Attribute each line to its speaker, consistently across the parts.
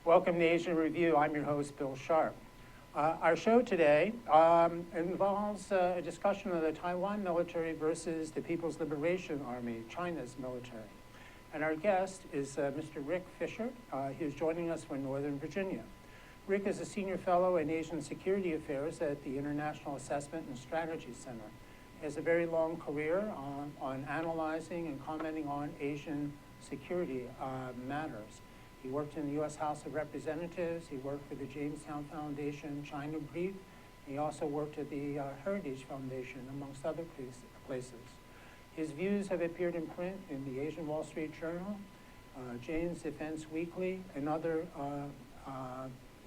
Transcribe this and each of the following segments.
Speaker 1: Welcome to Asian Review. I'm your host, Bill Sharp. Our show today involves a discussion of the Taiwan military versus the People's Liberation Army, China's military. And our guest is Mr. Rick Fisher. He's joining us from Northern Virginia. Rick is a senior fellow in Asian security affairs at the International Assessment and Strategy Center. He has a very long career on analyzing and commenting on Asian security matters. He worked in the U.S. House of Representatives. He worked for the Jamestown Foundation, China Brief. He also worked at the Heritage Foundation, amongst other places. His views have appeared in print in the Asian Wall Street Journal, Jane's Defense Weekly, and other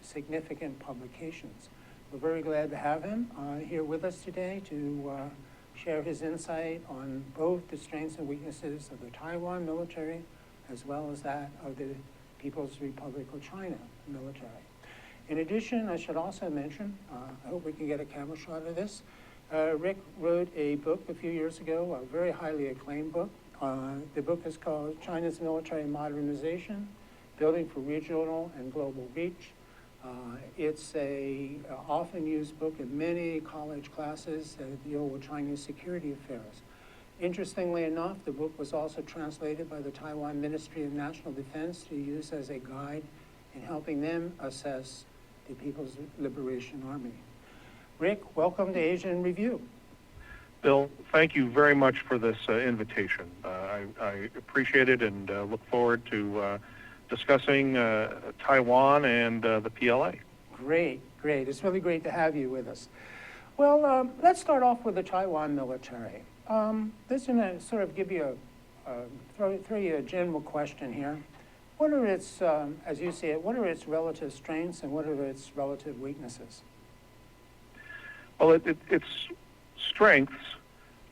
Speaker 1: significant publications. We're very glad to have him here with us today to share his insight on both the strengths and weaknesses of the Taiwan military as well as that of the People's Republic of China military. In addition, I should also mention, I hope we can get a camera shot of this. Rick wrote a book a few years ago, a very highly acclaimed book. The book is called China's Military Modernization, Building for Regional and Global Reach. It's a often used book in many college classes that deal with Chinese security affairs. Interestingly enough, the book was also translated by the Taiwan Ministry of National Defense to use as a guide in helping them assess the People's Liberation Army. Rick, welcome to Asian Review.
Speaker 2: Bill, thank you very much for this invitation. I appreciate it and look forward to discussing Taiwan and the PLA.
Speaker 1: Great. It's really great to have you with us. Well, let's start off with the Taiwan military. This is going to sort of give you throw you a general question here. What are its, as you see it, what are its relative strengths and what are its relative weaknesses?
Speaker 2: Well, its strengths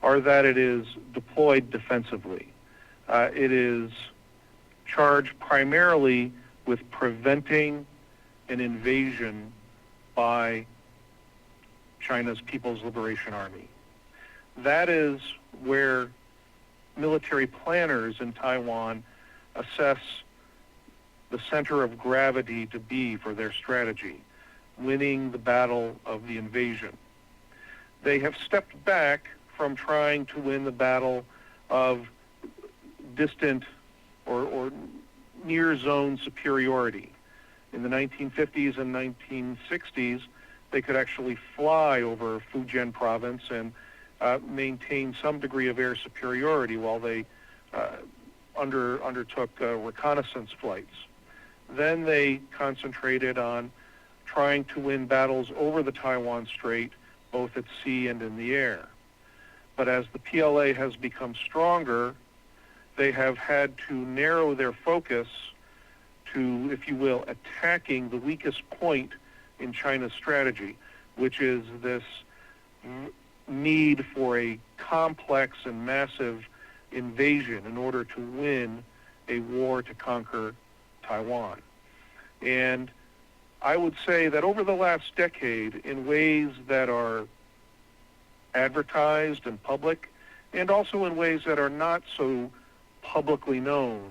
Speaker 2: are that it is deployed defensively. It is charged primarily with preventing an invasion by China's People's Liberation Army. That is where military planners in Taiwan assess the center of gravity to be for their strategy, winning the battle of the invasion. They have stepped back from trying to win the battle of distant or near zone superiority. In the 1950s and 1960s, they could actually fly over Fujian province and maintain some degree of air superiority while they undertook reconnaissance flights. Then they concentrated on trying to win battles over the Taiwan Strait, both at sea and in the air. But as the PLA has become stronger, they have had to narrow their focus to, if you will, attacking the weakest point in China's strategy, which is this need for a complex and massive invasion in order to win a war to conquer Taiwan. And I would say that over the last decade, in ways that are advertised and public, and also in ways that are not so publicly known,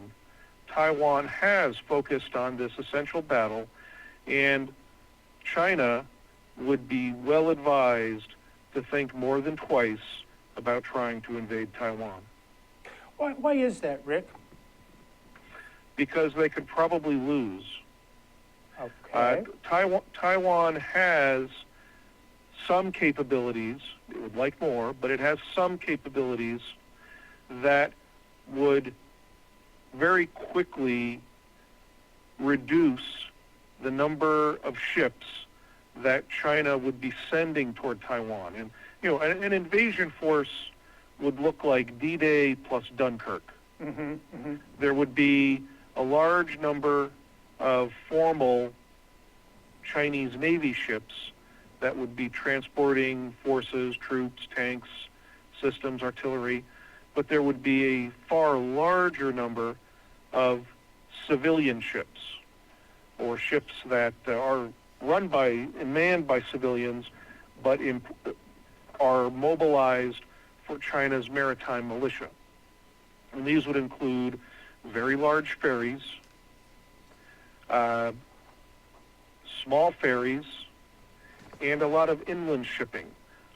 Speaker 2: Taiwan has focused on this essential battle, and China would be well advised to think more than twice about trying to invade Taiwan.
Speaker 1: Why is that, Rick?
Speaker 2: Because they could probably lose.
Speaker 1: Okay.
Speaker 2: Taiwan has some capabilities, it would like more, but it has some capabilities that would very quickly reduce the number of ships that China would be sending toward Taiwan. And, you know, an invasion force would look like D-Day plus Dunkirk. There would be a large number of formal Chinese Navy ships that would be transporting forces, troops, tanks, systems, artillery, but there would be a far larger number of civilian ships, or ships that are run by and manned by civilians, but are mobilized for China's maritime militia. And these would include very large ferries, small ferries, and a lot of inland shipping,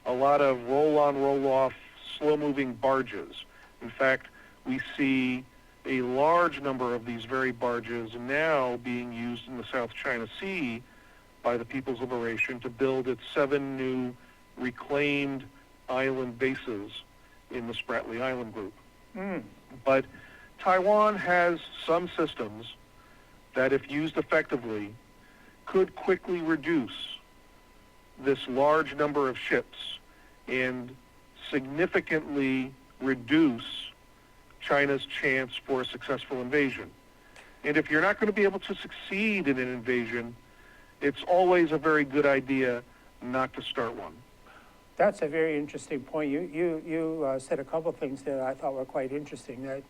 Speaker 2: a lot of roll-on, roll-off, slow-moving barges. In fact, we see a large number of these very barges now being used in the South China Sea by the People's Liberation to build its 7 new reclaimed island bases in the Spratly Island group. But Taiwan has some systems that, if used effectively, could quickly reduce this large number of ships and significantly reduce China's chance for a successful invasion. And if you're not going to be able to succeed in an invasion, it's always a very good idea not to start one.
Speaker 1: That's a very interesting point. You said a couple of things that I thought were quite interesting. That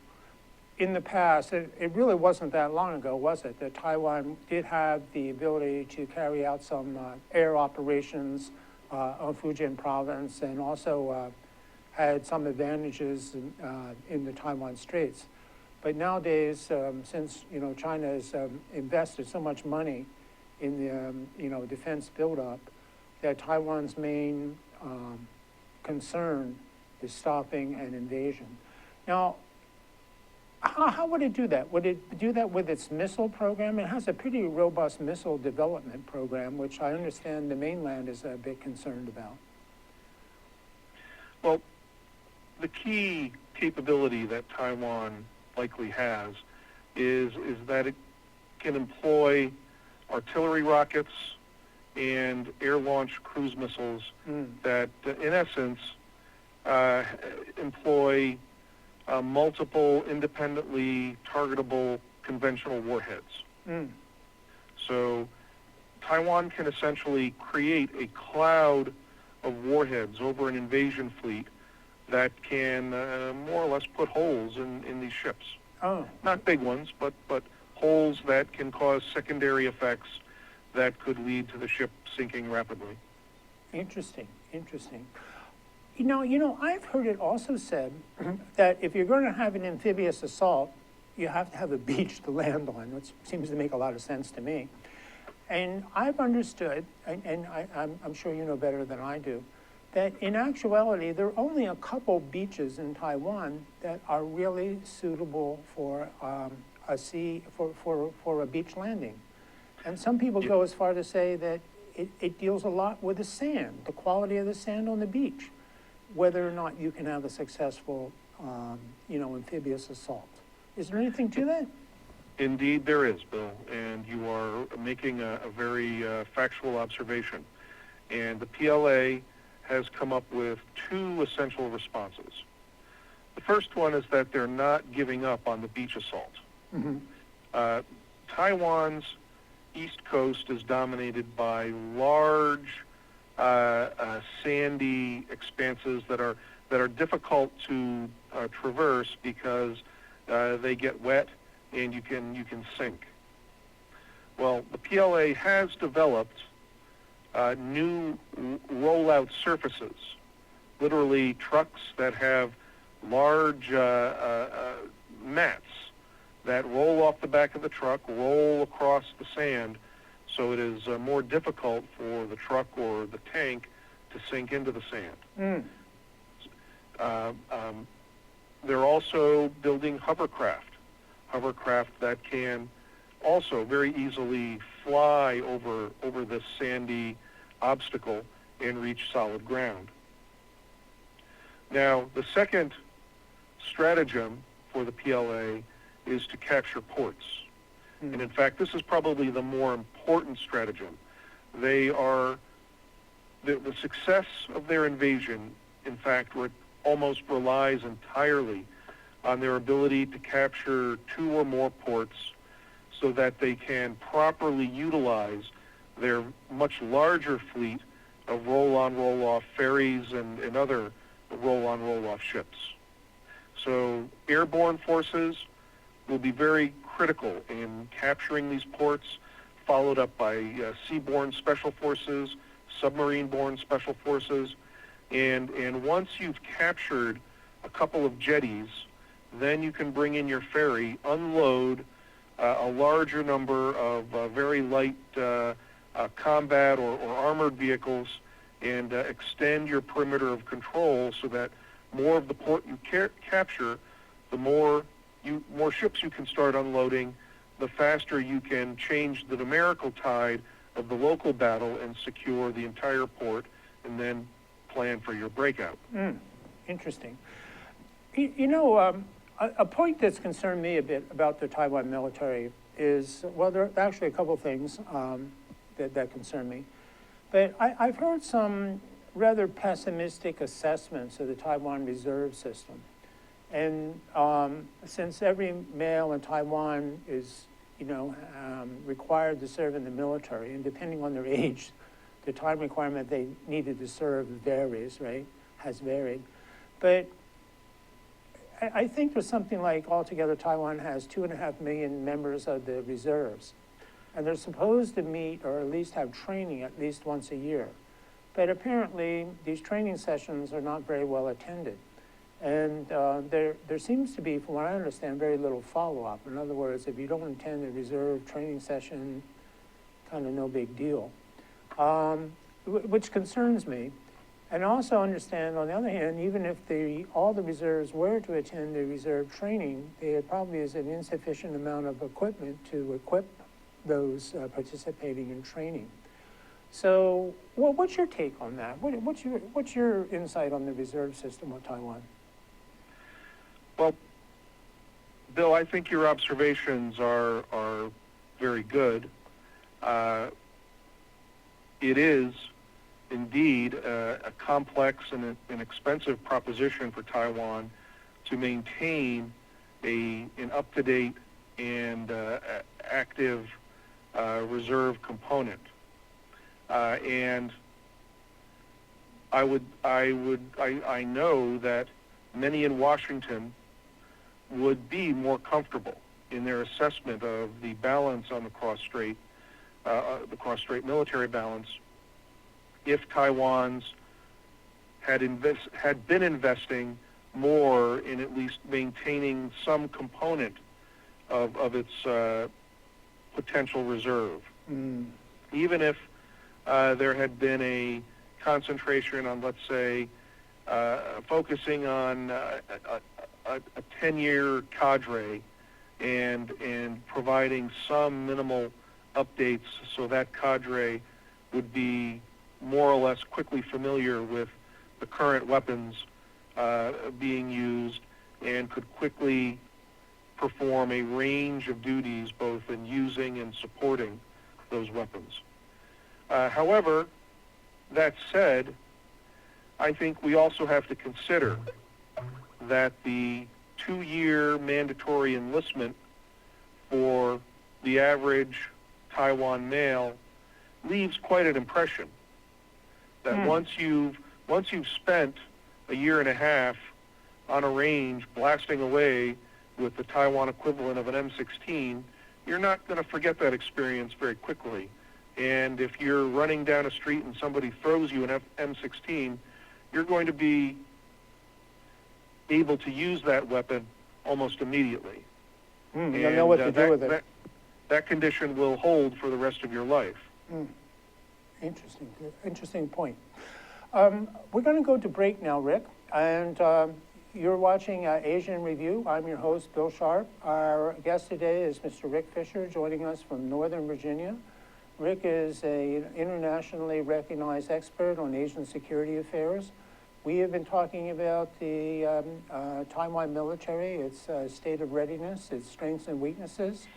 Speaker 1: in the past, it really wasn't that long ago, was it, that Taiwan did have the ability to carry out some air operations on Fujian province, and also had some advantages in the Taiwan Straits. But nowadays, since China has invested so much money in the defense buildup, that Taiwan's main concern is stopping an invasion. Now, how would it do that? Would it do that with its missile program? It has a pretty robust missile development program, which I understand the mainland is a bit concerned about.
Speaker 2: Well, the key capability that Taiwan likely has is that it can employ artillery rockets and air-launched cruise missiles that, in essence, employ multiple independently targetable conventional warheads. So Taiwan can essentially create a cloud of warheads over an invasion fleet that can more or less put holes in these ships. Not big ones, but holes that can cause secondary effects that could lead to the ship sinking rapidly.
Speaker 1: Interesting. I've heard it also said that if you're going to have an amphibious assault, you have to have a beach to land on, which seems to make a lot of sense to me. And I've understood, and I'm sure you know better than I do, that in actuality, there are only a couple beaches in Taiwan that are really suitable for for a beach landing. And some people go as far to say that it deals a lot with the sand, the quality of the sand on the beach, whether or not you can have a successful, amphibious assault. Is there anything to that?
Speaker 2: Indeed, there is, Bill, and you are making a very factual observation. And the PLA has come up with 2 essential responses. The first one is that they're not giving up on the beach assault. Taiwan's east coast is dominated by large, sandy expanses that are difficult to traverse because they get wet and you can sink. Well, the PLA has developed new rollout surfaces, literally trucks that have large mats that roll off the back of the truck, roll across the sand, so it is more difficult for the truck or the tank to sink into the sand. They're also building hovercraft that can also very easily fly over this sandy obstacle and reach solid ground. Now, the second stratagem for the PLA is to capture ports. And in fact, this is probably the more important stratagem. The success of their invasion, in fact, almost relies entirely on their ability to capture 2 or more ports so that they can properly utilize their much larger fleet of roll-on, roll-off ferries and other roll-on, roll-off ships. So airborne forces will be very critical in capturing these ports, followed up by seaborne special forces, submarine-borne special forces, and once you've captured a couple of jetties, then you can bring in your ferry, unload a larger number of very light combat or armored vehicles and extend your perimeter of control so that more of the port you capture, the more ships you can start unloading, the faster you can change the numerical tide of the local battle and secure the entire port, and then plan for your breakout.
Speaker 1: Interesting. A point that's concerned me a bit about the Taiwan military is, well, there are actually a couple of things that concern me. But I've heard some rather pessimistic assessments of the Taiwan reserve system. And since every male in Taiwan is, required to serve in the military, and depending on their age, the time requirement they needed to serve varies, right? Has varied. But I think there's something like altogether Taiwan has 2.5 million members of the reserves. And they're supposed to meet or at least have training at least once a year. But apparently these training sessions are not very well attended. And there seems to be, from what I understand, very little follow-up. In other words, if you don't attend a reserve training session, kind of no big deal, which concerns me. And also understand, on the other hand, even if all the reserves were to attend the reserve training, there probably is an insufficient amount of equipment to equip those participating in training. So, what's your take on that? What's your insight on the reserve system of Taiwan?
Speaker 2: Well, Bill, I think your observations are very good. It is indeed a complex and an expensive proposition for Taiwan to maintain an up-to-date and active reserve component. And I know that many in Washington would be more comfortable in their assessment of the balance on the cross-strait military balance if Taiwan's had been investing more in at least maintaining some component of its potential reserve. Even if there had been a concentration on, let's say, focusing on a 10-year cadre and providing some minimal updates so that cadre would be more or less quickly familiar with the current weapons being used and could quickly perform a range of duties both in using and supporting those weapons. However, that said, I think we also have to consider that the 2-year mandatory enlistment for the average Taiwan male leaves quite an impression. That once you've spent a year and a half on a range blasting away with the Taiwan equivalent of an M16, you're not going to forget that experience very quickly. And if you're running down a street and somebody throws you an M16, you're going to be able to use that weapon almost immediately.
Speaker 1: You'll know what to do with it.
Speaker 2: That condition will hold for the rest of your life.
Speaker 1: Interesting point. We're going to go to break now, Rick, and you're watching Asia in Review. I'm your host, Bill Sharp. Our guest today is Mr. Rick Fisher, joining us from Northern Virginia. Rick is an internationally recognized expert on Asian security affairs. We have been talking about the Taiwan military, its state of readiness, its strengths and weaknesses.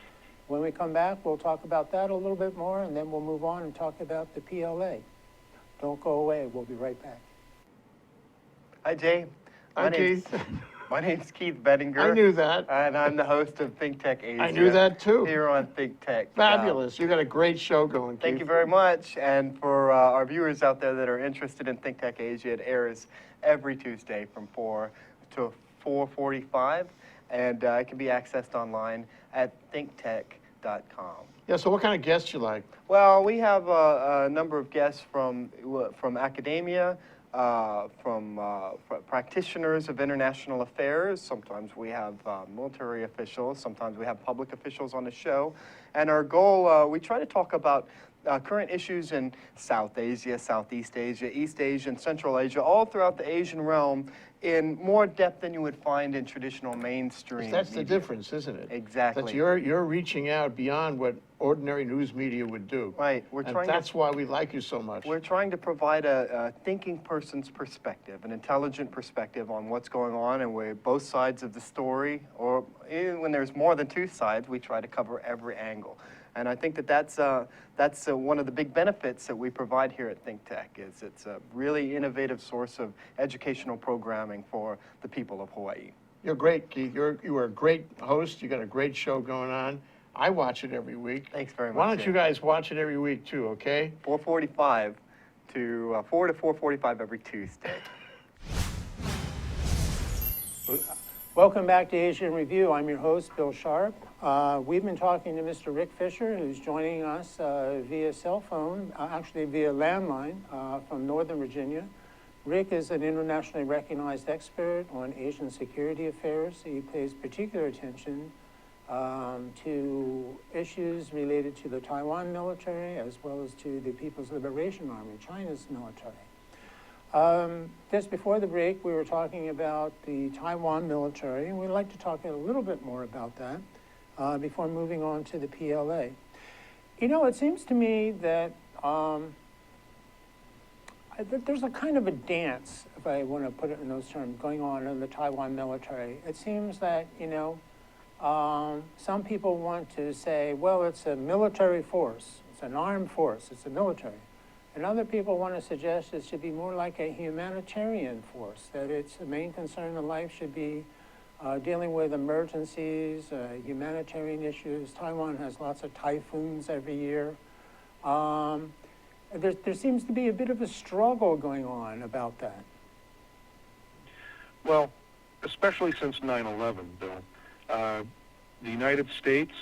Speaker 1: When we come back, we'll talk about that a little bit more, and then we'll move on and talk about the PLA. Don't go away. We'll be right back.
Speaker 3: Hi, Jay.
Speaker 4: Hi, Keith.
Speaker 3: My name's Keith Bettinger.
Speaker 4: I knew that.
Speaker 3: And I'm the host of ThinkTech Asia.
Speaker 4: I knew that, too.
Speaker 3: Here on ThinkTech.
Speaker 4: Fabulous. You got a great show going, Keith.
Speaker 3: Thank you very much. And for our viewers out there that are interested in ThinkTech Asia, it airs every Tuesday from 4 to 4:45, and it can be accessed online at thinktech.com.
Speaker 4: Yeah, so what kind of guests you like?
Speaker 3: Well, we have a number of guests from academia, from practitioners of international affairs. Sometimes we have military officials. Sometimes we have public officials on the show. And our goal, we try to talk about current issues in South Asia, Southeast Asia, East Asia, and Central Asia, all throughout the Asian realm in more depth than you would find in traditional mainstream
Speaker 4: That's the
Speaker 3: media.
Speaker 4: difference, isn't it?
Speaker 3: Exactly.
Speaker 4: That you're reaching out beyond what ordinary news media would do.
Speaker 3: Right.
Speaker 4: And that's why we like you so much.
Speaker 3: We're trying to provide a thinking person's perspective, an intelligent perspective on what's going on, and we're both sides of the story, or even when there's more than two sides, we try to cover every angle. And I think that that's one of the big benefits that we provide here at ThinkTech. Is it's a really innovative source of educational programming for the people of Hawaii.
Speaker 4: You're great, Keith. You are a great host. You got a great show going on. I watch it every week.
Speaker 3: Thanks very much.
Speaker 4: Why don't you guys watch it every week too, okay?
Speaker 3: 4:45 to 4 to 4:45 every Tuesday.
Speaker 1: Welcome back to Asia in Review. I'm your host, Bill Sharp. We've been talking to Mr. Rick Fisher, who's joining us via cell phone, actually via landline from Northern Virginia. Rick is an internationally recognized expert on Asian security affairs. He pays particular attention to issues related to the Taiwan military as well as to the People's Liberation Army, China's military. Just before the break, we were talking about the Taiwan military, and we'd like to talk a little bit more about that before moving on to the PLA. You know, it seems to me that there's a kind of a dance, if I want to put it in those terms, going on in the Taiwan military. It seems that, you know, some people want to say, well, it's a military force, it's an armed force, it's a military. And other people want to suggest it should be more like a humanitarian force, that its main concern in life should be dealing with emergencies, humanitarian issues. Taiwan has lots of typhoons every year. There seems to be a bit of a struggle going on about that.
Speaker 2: Well, especially since 9/11, Bill, the United States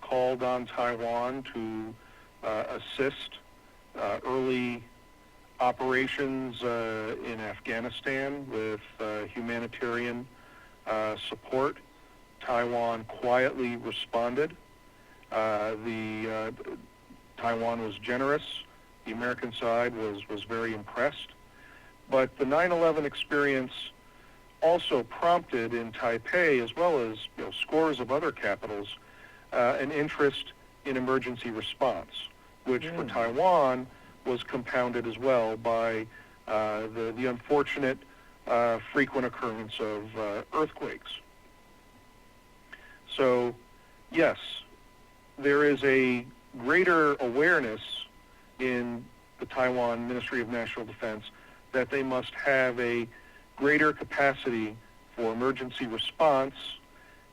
Speaker 2: called on Taiwan to assist early operations in Afghanistan with humanitarian support. Taiwan quietly responded. Taiwan was generous. The American side was very impressed. But the 9/11 experience also prompted in Taipei, as well as scores of other capitals, an interest in emergency response, which for Taiwan was compounded as well by the unfortunate frequent occurrence of earthquakes. So, yes, there is a greater awareness in the Taiwan Ministry of National Defense that they must have a greater capacity for emergency response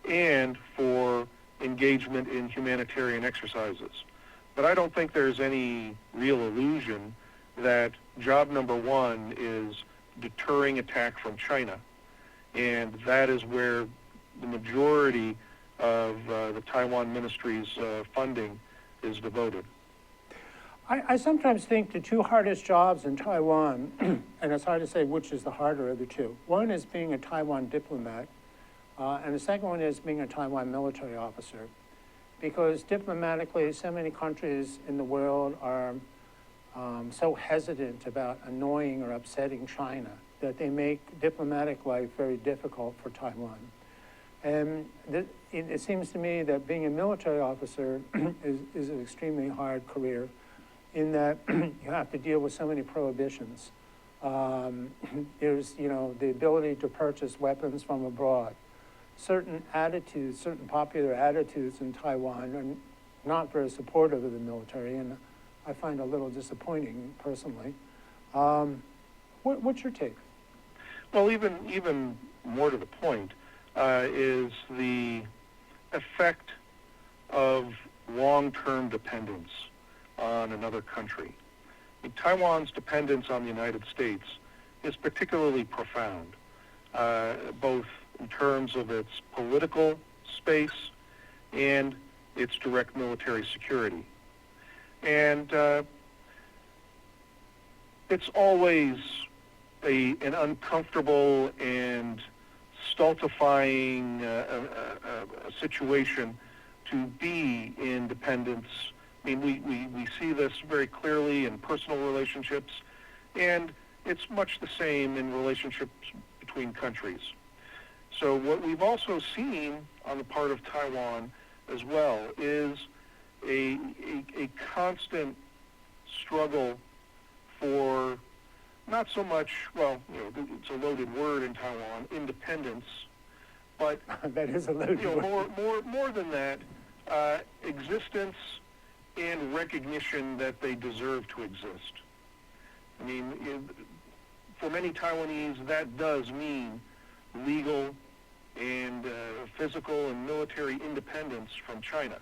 Speaker 2: and for engagement in humanitarian exercises. But I don't think there's any real illusion that job number one is deterring attack from China. And that is where the majority of the Taiwan Ministry's funding is devoted.
Speaker 1: I sometimes think the two hardest jobs in Taiwan, and it's hard to say which is the harder of the two. One is being a Taiwan diplomat, and the second one is being a Taiwan military officer. Because diplomatically, so many countries in the world are so hesitant about annoying or upsetting China that they make diplomatic life very difficult for Taiwan. And it seems to me that being a military officer is an extremely hard career, in that you have to deal with so many prohibitions. There's, the ability to purchase weapons from abroad. Certain attitudes, certain popular attitudes in Taiwan are not very supportive of the military, and I find a little disappointing personally. What's your take?
Speaker 2: Well, even more to the point is the effect of long-term dependence on another country. Taiwan's dependence on the United States is particularly profound, both in terms of its political space and its direct military security. And it's always an uncomfortable and stultifying situation to be in dependence I mean, we see this very clearly in personal relationships, and it's much the same in relationships between countries. So what we've also seen on the part of Taiwan as well is a constant struggle for not so much, well, it's a loaded word in Taiwan, independence, but
Speaker 1: That is a loaded word.
Speaker 2: more than that, existence and recognition that they deserve to exist. I mean, for many Taiwanese, that does mean legal and physical and military independence from China.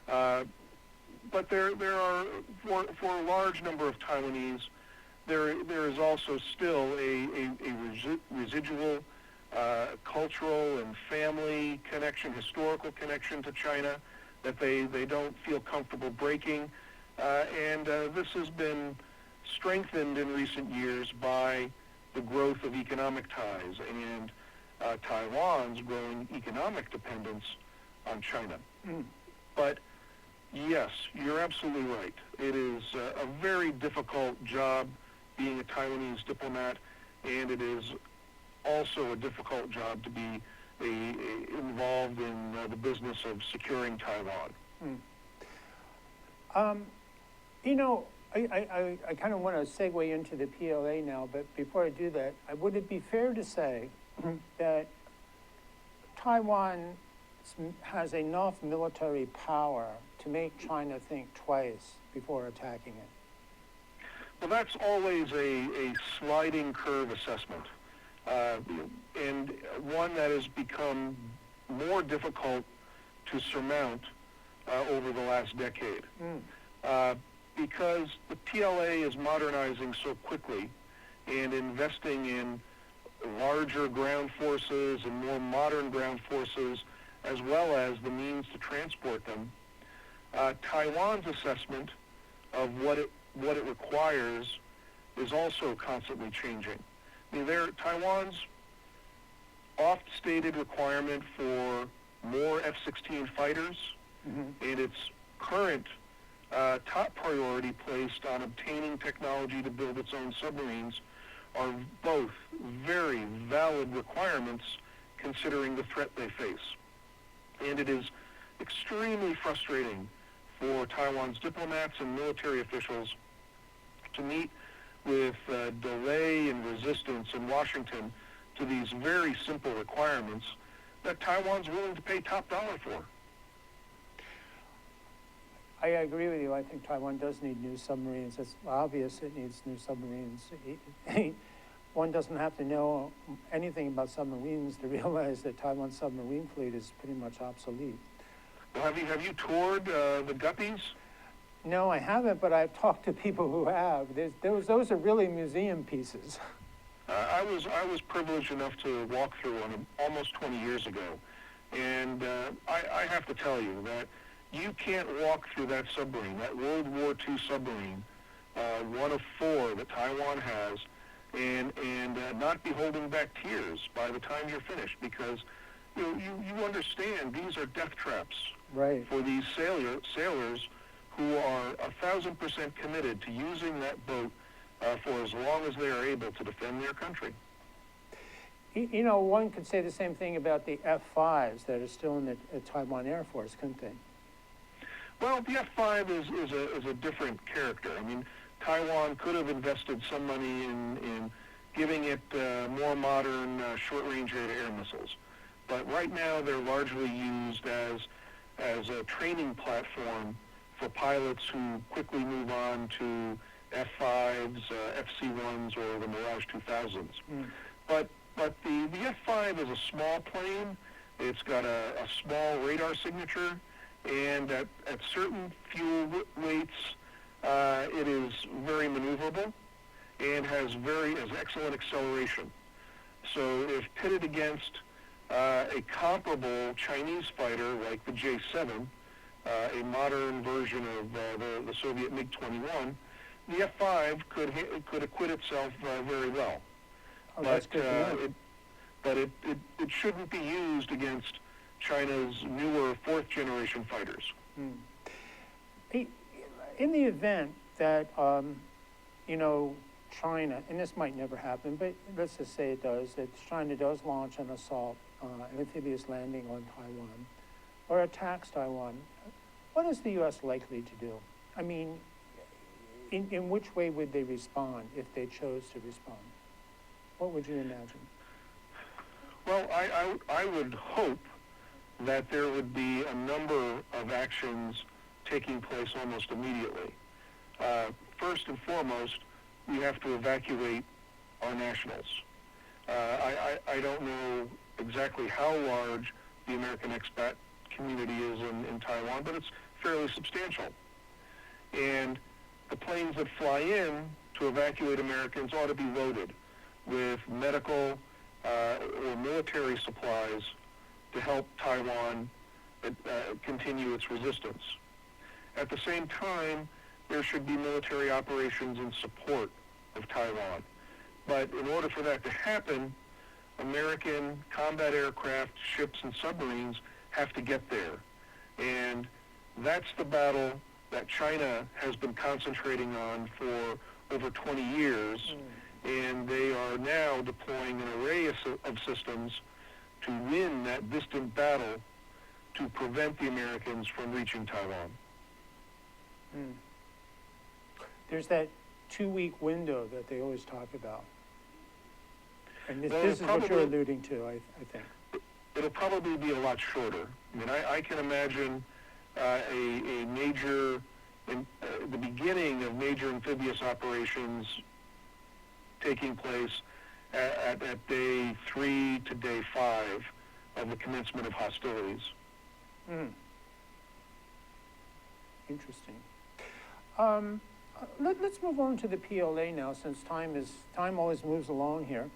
Speaker 2: But there are, for a large number of Taiwanese, there is also still a residual cultural and family connection, historical connection to China that they don't feel comfortable breaking. And this has been strengthened in recent years by the growth of economic ties and Taiwan's growing economic dependence on China. But yes, you're absolutely right. It is a very difficult job being a Taiwanese diplomat, and it is also a difficult job to be involved in the business of securing Taiwan.
Speaker 1: I kind of want to segue into the PLA now, but before I do that, would it be fair to say that Taiwan has enough military power to make China think twice before attacking it?
Speaker 2: Well, that's always a sliding curve assessment, and one that has become more difficult to surmount over the last decade. Because the PLA is modernizing so quickly and investing in larger ground forces and more modern ground forces, as well as the means to transport them. Taiwan's assessment of what it requires is also constantly changing. I mean, Taiwan's oft-stated requirement for more F-16 fighters and its current top priority placed on obtaining technology to build its own submarines are both very valid requirements considering the threat they face. And it is extremely frustrating for Taiwan's diplomats and military officials to meet with delay and resistance in Washington to these very simple requirements that Taiwan's willing to pay top dollar for.
Speaker 1: I agree with you. I think Taiwan does need new submarines. It's obvious it needs new submarines. One doesn't have to know anything about submarines to realize that Taiwan's submarine fleet is pretty much obsolete.
Speaker 2: Well, have you toured the Guppies?
Speaker 1: No, I haven't, but I've talked to people who have. Those are really museum pieces.
Speaker 2: I was privileged enough to walk through one almost 20 years ago, and I have to tell you that you can't walk through that submarine, that World War II submarine, one of 4 that Taiwan has, and not be holding back tears by the time you're finished, because you understand these are death traps for these sailors who are 1,000% committed to using that boat for as long as they are able to defend their country.
Speaker 1: One could say the same thing about the F-5s that are still in the Taiwan Air Force, couldn't they?
Speaker 2: Well, the F-5 is a different character. I mean, Taiwan could have invested some money in giving it more modern short-range air missiles. But right now, they're largely used as a training platform for pilots who quickly move on to F-5s, FC-1s, or the Mirage 2000s. But the F-5 is a small plane. It's got a small radar signature, and at certain fuel weights, it is very maneuverable and has excellent acceleration. So if pitted against a comparable Chinese fighter like the J-7, a modern version of the Soviet MiG-21, the F-5 could acquit itself very well.
Speaker 1: Oh, that's good to know.
Speaker 2: But it shouldn't be used against China's newer 4th-generation fighters.
Speaker 1: in the event that, you know, China, and this might never happen, but let's just say it does, that China does launch an assault, an amphibious landing on Taiwan, or attacks Taiwan, what is the U.S. likely to do? I mean, in which way would they respond if they chose to respond? What would you imagine?
Speaker 2: Well, I would hope that there would be a number of actions taking place almost immediately. First and foremost, we have to evacuate our nationals. I don't know exactly how large the American expat community is in Taiwan, but it's fairly substantial. And the planes that fly in to evacuate Americans ought to be loaded with medical or military supplies to help Taiwan continue its resistance. At the same time, there should be military operations in support of Taiwan. But in order for that to happen, American combat aircraft, ships, and submarines have to get there. And that's the battle that China has been concentrating on for over 20 years. And they are now deploying an array of systems to win that distant battle to prevent the Americans from reaching Taiwan.
Speaker 1: There's that 2-week window that they always talk about. And this,
Speaker 2: Well,
Speaker 1: this is what you're alluding to, I think.
Speaker 2: It'll probably be a lot shorter. I mean, I can imagine a major, the beginning of major amphibious operations taking place at day 3 to day 5 of the commencement of hostilities.
Speaker 1: Interesting. Let's move on to the PLA now, since time always moves along here.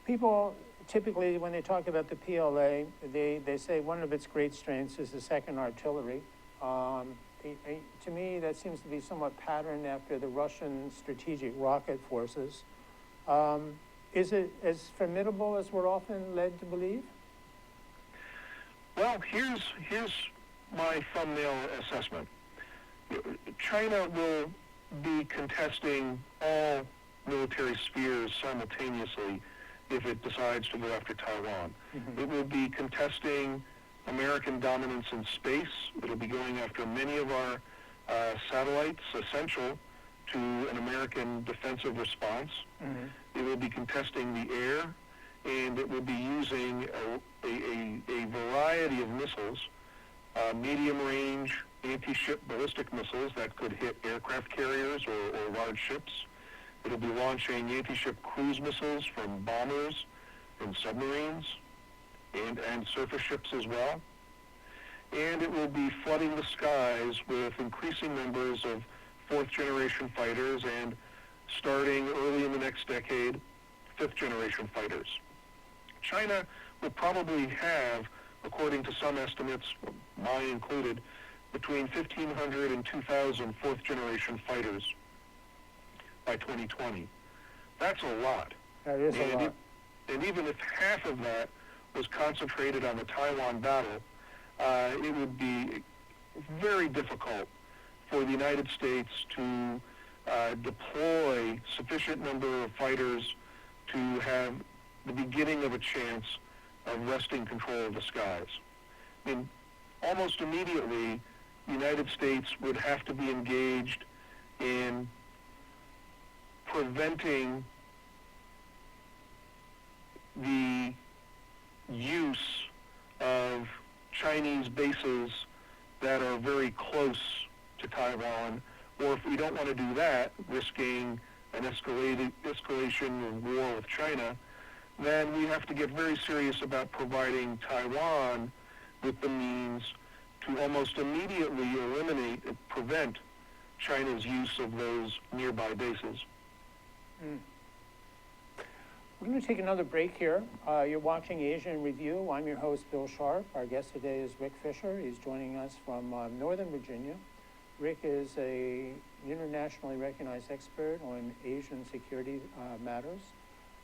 Speaker 1: People typically, when they talk about the PLA, they say one of its great strengths is the second artillery. To me, that seems to be somewhat patterned after the Russian strategic rocket forces. Is it as formidable as we're often led to believe?
Speaker 2: Well, here's my thumbnail assessment. China will be contesting all military spheres simultaneously if it decides to go after Taiwan. It will be contesting American dominance in space. It'll be going after many of our satellites essential to an American defensive response. It will be contesting the air, and it will be using a variety of missiles, medium-range anti-ship ballistic missiles that could hit aircraft carriers or large ships. It'll be launching anti-ship cruise missiles from bombers and submarines and surface ships as well. And it will be flooding the skies with increasing numbers of fourth-generation fighters and, starting early in the next decade, fifth-generation fighters. China will probably have, according to some estimates, mine included, between 1,500 and 2,000 fourth-generation fighters by 2020. That's a lot.
Speaker 1: That is a lot.
Speaker 2: And even if half of that was concentrated on the Taiwan battle, it would be very difficult for the United States to deploy sufficient number of fighters to have the beginning of a chance of wresting control of the skies. I mean, almost immediately, the United States would have to be engaged in preventing the use of Chinese bases that are very close to Taiwan, or if we don't want to do that, risking an escalation of war with China, then we have to get very serious about providing Taiwan with the means to almost immediately eliminate and prevent China's use of those nearby bases.
Speaker 1: We're going to take another break here. You're watching Asia in Review. I'm your host, Bill Sharp. Our guest today is Rick Fisher. He's joining us from Northern Virginia. Rick is an internationally recognized expert on Asian security matters.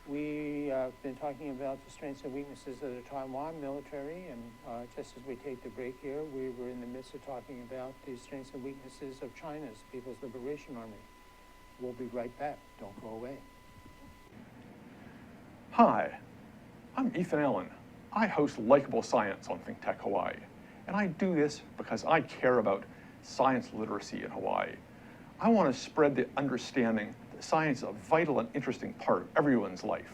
Speaker 1: We have been talking about the strengths and weaknesses of the Taiwan military, and just as we take the break here, we were in the midst of talking about the strengths and weaknesses of China's People's Liberation Army. We'll be right back. Don't go away.
Speaker 5: Hi, I'm Ethan Allen. I host Likeable Science on ThinkTech Hawaii, and I do this because I care about science literacy in Hawaii. I want to spread the understanding that science is a vital and interesting part of everyone's life.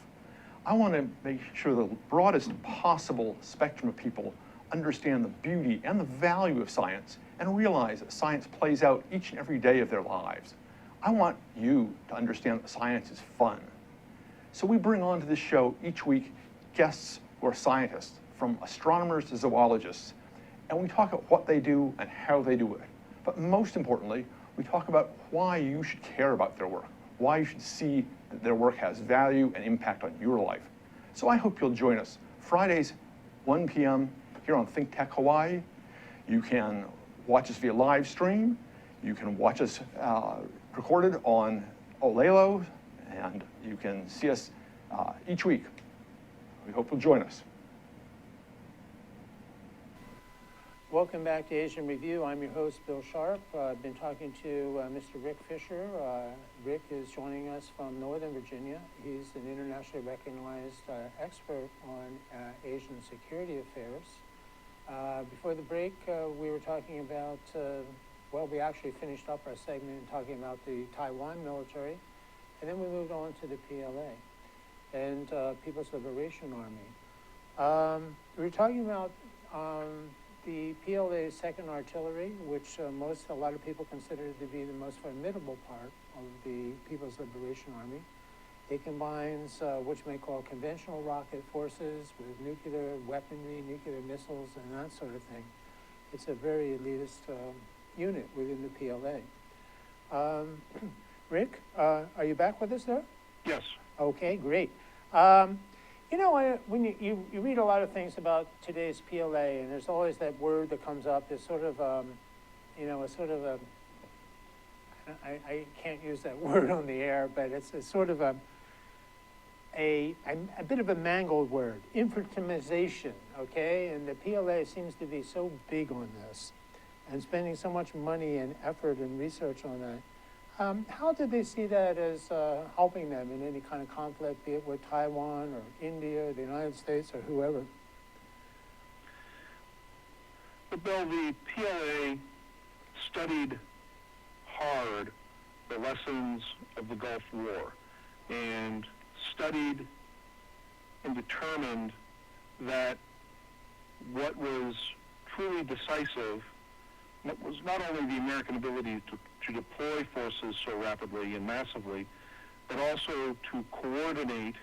Speaker 5: I want to make sure the broadest possible spectrum of people understand the beauty and the value of science and realize that science plays out each and every day of their lives. I want you to understand that science is fun. So we bring onto this show each week guests who are scientists, from astronomers to zoologists, and we talk about what they do and how they do it. But most importantly, we talk about why you should care about their work, why you should see that their work has value and impact on your life. So I hope you'll join us Fridays, 1 p.m. here on ThinkTech Hawaii. You can watch us via live stream. You can watch us recorded on Olelo, and you can see us each week. We hope you'll join us.
Speaker 1: Welcome back to Asian Review. I'm your host, Bill Sharp. I've been talking to Mr. Rick Fisher. Rick is joining us from Northern Virginia. He's an internationally recognized expert on Asian security affairs. Before the break, we were talking about, well, we actually finished up our segment talking about the Taiwan military, and then we moved on to the PLA and People's Liberation Army. We were talking about the PLA's 2nd Artillery, which a lot of people consider to be the most formidable part of the People's Liberation Army. It combines what you may call conventional rocket forces with nuclear weaponry, nuclear missiles, and that sort of thing. It's a very elitist unit within the PLA. Rick, are you back with us there?
Speaker 2: Yes.
Speaker 1: Okay, great. You know, when you read a lot of things about today's PLA, and there's always that word that comes up, is sort of, I can't use that word on the air, but it's sort of a bit of a mangled word, informatization, okay? And the PLA seems to be so big on this and spending so much money and effort and research on that. How did they see that as helping them in any kind of conflict, be it with Taiwan or India, or the United States, or whoever?
Speaker 2: But Bill, the PLA studied hard the lessons of the Gulf War and studied and determined that what was truly decisive was not only the American ability to deploy forces so rapidly and massively, but also to coordinate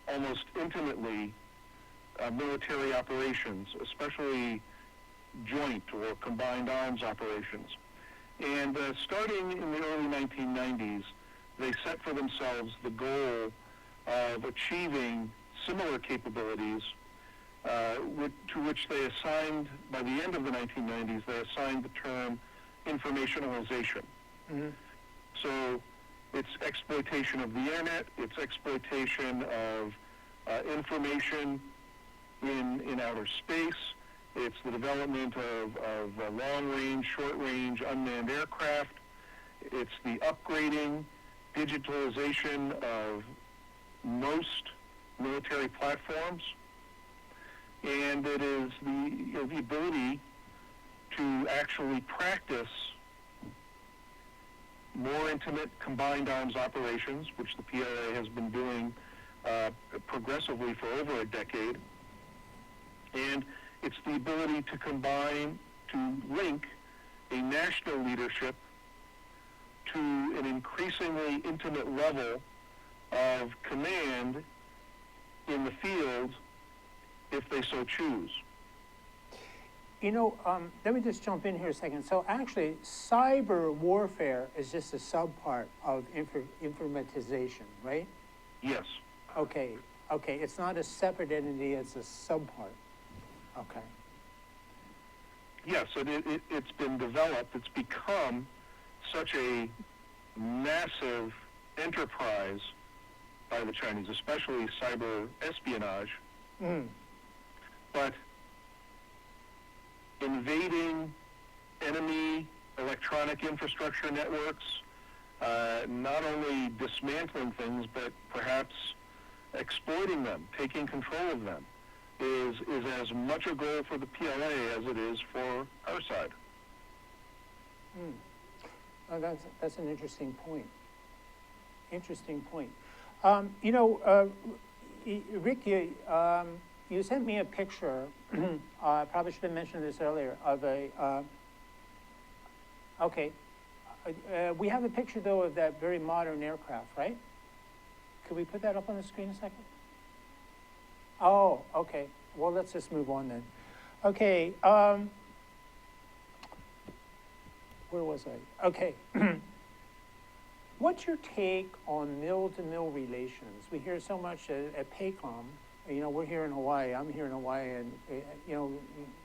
Speaker 2: almost intimately military operations, especially joint or combined arms operations. And starting in the early 1990s, they set for themselves the goal of achieving similar capabilities to which they assigned, by the end of the 1990s, they assigned the term informationalization.
Speaker 1: Mm-hmm.
Speaker 2: So it's exploitation of the internet, it's exploitation of information in outer space, it's the development of long-range, short-range unmanned aircraft, it's the upgrading, digitalization of most military platforms, and it is the ability to actually practice more intimate combined arms operations, which the PLA has been doing progressively for over a decade. And it's the ability to combine, to link a national leadership to an increasingly intimate level of command in the field if they so choose.
Speaker 1: You know, let me just jump in here a second. So actually, cyber warfare is just a subpart of informatization, right?
Speaker 2: Yes.
Speaker 1: Okay, it's not a separate entity, it's a subpart. Okay.
Speaker 2: Yes, it's been developed. It's become such a massive enterprise by the Chinese, especially cyber espionage.
Speaker 1: Mm.
Speaker 2: But invading enemy electronic infrastructure networks, not only dismantling things, but perhaps exploiting them, taking control of them, is as much a goal for the PLA as it is for our side.
Speaker 1: Mm. Oh, that's an interesting point. Interesting point. Rick, you sent me a picture. I probably should have mentioned this earlier. Of a we have a picture though of that very modern aircraft, right? Could we put that up on the screen a second? Oh, okay. Well, let's just move on then. Okay. Where was I? Okay. What's your take on mill-to-mill relations? We hear so much at PACOM. We're here in Hawaii. I'm here in Hawaii, and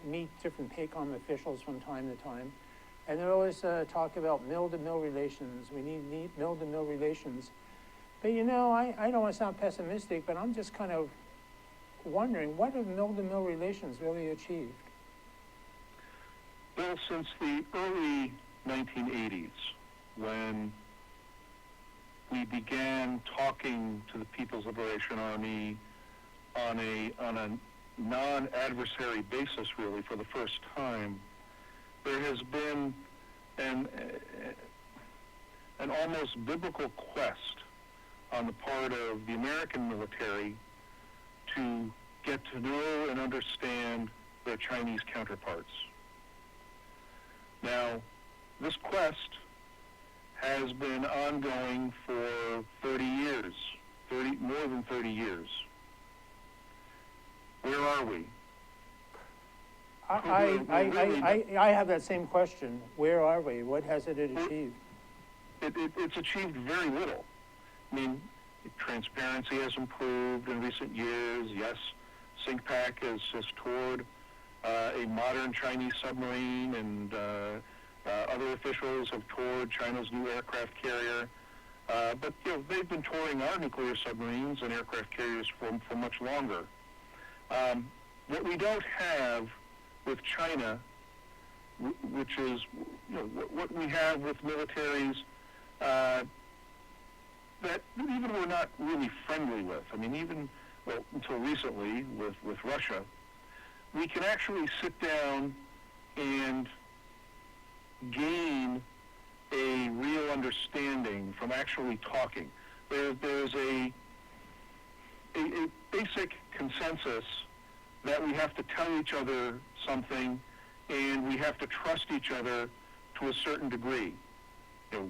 Speaker 1: meet different PACOM officials from time to time, and they always talk about mill-to-mill relations. We need mill-to-mill relations. But I don't want to sound pessimistic, but I'm just kind of wondering, what have mill-to-mill relations really achieved?
Speaker 2: Well, since the early 1980s, when we began talking to the People's Liberation Army on a non-adversary basis, really, for the first time, there has been an almost biblical quest on the part of the American military to get to know and understand their Chinese counterparts. Now, this quest has been ongoing for 30 years, more than 30 years. Where are we?
Speaker 1: I have that same question. Where are we? What has it achieved?
Speaker 2: It's achieved very little. I mean, transparency has improved in recent years. Yes, SINCPAC has toured a modern Chinese submarine, and other officials have toured China's new aircraft carrier. But they've been touring our nuclear submarines and aircraft carriers for much longer. What we don't have with China, which is what we have with militaries that even we're not really friendly with. I mean, even until recently with Russia, we can actually sit down and gain a real understanding from actually talking. There's a basic consensus that we have to tell each other something, and we have to trust each other to a certain degree.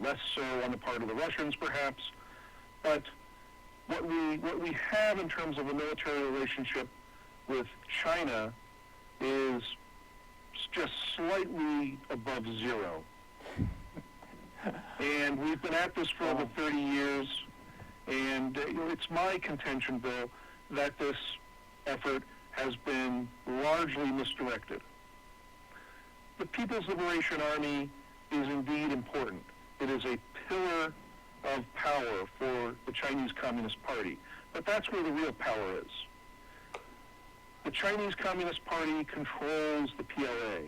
Speaker 2: Less so on the part of the Russians, perhaps, but what we have in terms of a military relationship with China is just slightly above zero. And we've been at this for over 30 years, and it's my contention, Bill, that this effort has been largely misdirected. The People's Liberation Army is indeed important. It is a pillar of power for the Chinese Communist Party, but that's where the real power is. The Chinese Communist Party controls the PLA.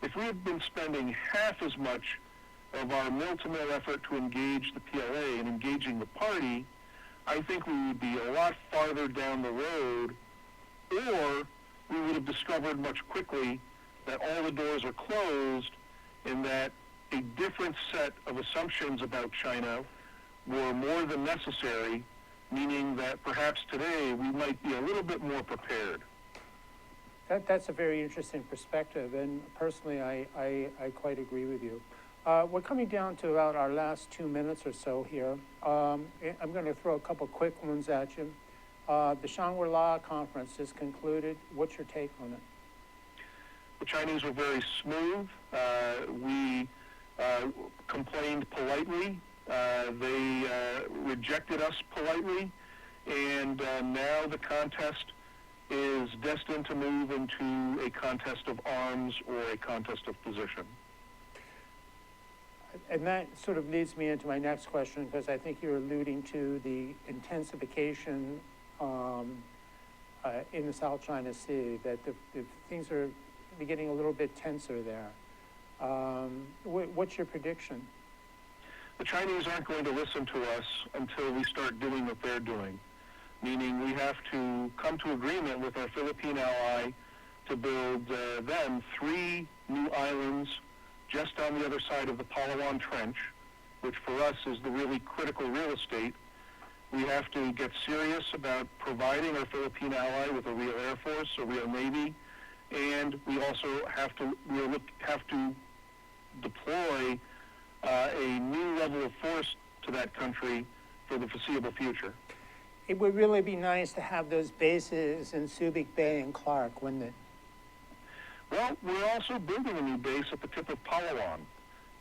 Speaker 2: If we had been spending half as much of our mill-to-mill effort to engage the PLA and engaging the party, I think we would be a lot farther down the road, or we would have discovered much quickly that all the doors are closed and that a different set of assumptions about China were more than necessary, meaning that perhaps today we might be a little bit more prepared.
Speaker 1: That's a very interesting perspective, and personally, I quite agree with you. We're coming down to about our last 2 minutes or so here. I'm going to throw a couple quick ones at you. The Shangri-La conference is concluded. What's your take on it?
Speaker 2: The Chinese were very smooth. We complained politely. They rejected us politely. And now the contest is destined to move into a contest of arms or a contest of position.
Speaker 1: And that sort of leads me into my next question, because I think you're alluding to the intensification in the South China Sea, that the things are getting a little bit tenser there. What's your prediction?
Speaker 2: The Chinese aren't going to listen to us until we start doing what they're doing, meaning we have to come to agreement with our Philippine ally to build then 3 new islands just on the other side of the Palawan Trench, which for us is the really critical real estate. We have to get serious about providing our Philippine ally with a real Air Force, a real Navy, and we also have to deploy a new level of force to that country for the foreseeable future.
Speaker 1: It would really be nice to have those bases in Subic Bay and Clark, wouldn't it?
Speaker 2: Well, we're also building a new base at the tip of Palawan,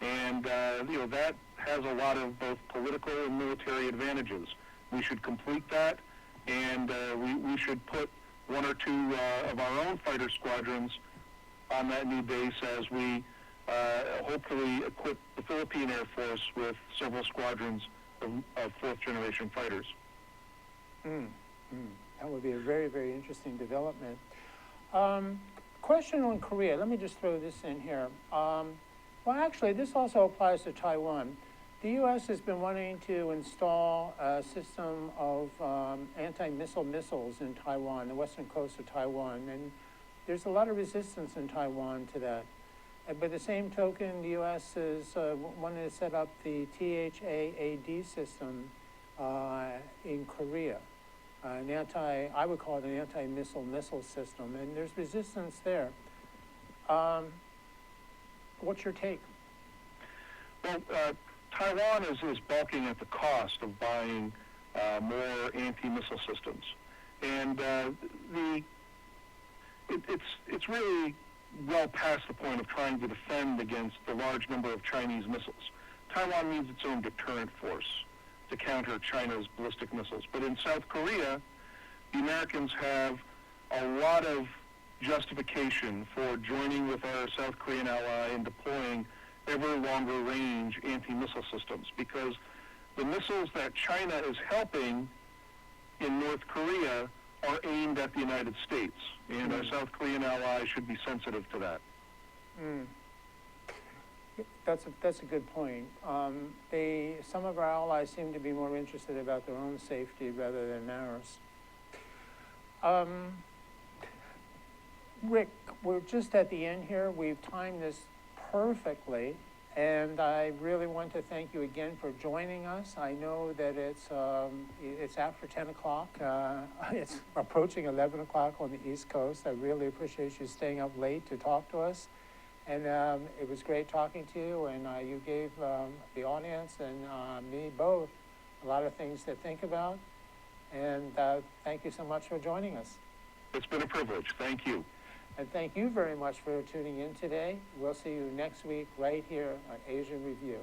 Speaker 2: and that has a lot of both political and military advantages. We should complete that, and we should put 1 or 2 of our own fighter squadrons on that new base as we hopefully equip the Philippine Air Force with several squadrons of 4th-generation fighters.
Speaker 1: That would be a very, very interesting development. Question on Korea. Let me just throw this in here. Well, actually, this also applies to Taiwan. The U.S. has been wanting to install a system of anti-missile missiles in Taiwan, the western coast of Taiwan, and there's a lot of resistance in Taiwan to that. By the same token, the U.S. is wanting to set up the THAAD system in Korea, I would call it an anti-missile system, and there's resistance there. What's your take?
Speaker 2: Well, Taiwan is balking at the cost of buying more anti-missile systems, and it's really well past the point of trying to defend against the large number of Chinese missiles. Taiwan needs its own deterrent force to counter China's ballistic missiles. But in South Korea, the Americans have a lot of justification for joining with our South Korean ally and deploying ever longer range anti-missile systems, because the missiles that China is helping in North Korea are aimed at the United States, and our South Korean ally should be sensitive to that.
Speaker 1: That's a good point. Some of our allies seem to be more interested about their own safety rather than ours. Rick, we're just at the end here. We've timed this perfectly, and I really want to thank you again for joining us. I know that it's after 10 o'clock. It's approaching 11 o'clock on the East Coast. I really appreciate you staying up late to talk to us. And it was great talking to you, and you gave the audience and me both a lot of things to think about. And thank you so much for joining us.
Speaker 2: It's been a privilege. Thank you.
Speaker 1: And thank you very much for tuning in today. We'll see you next week right here on Asian Review.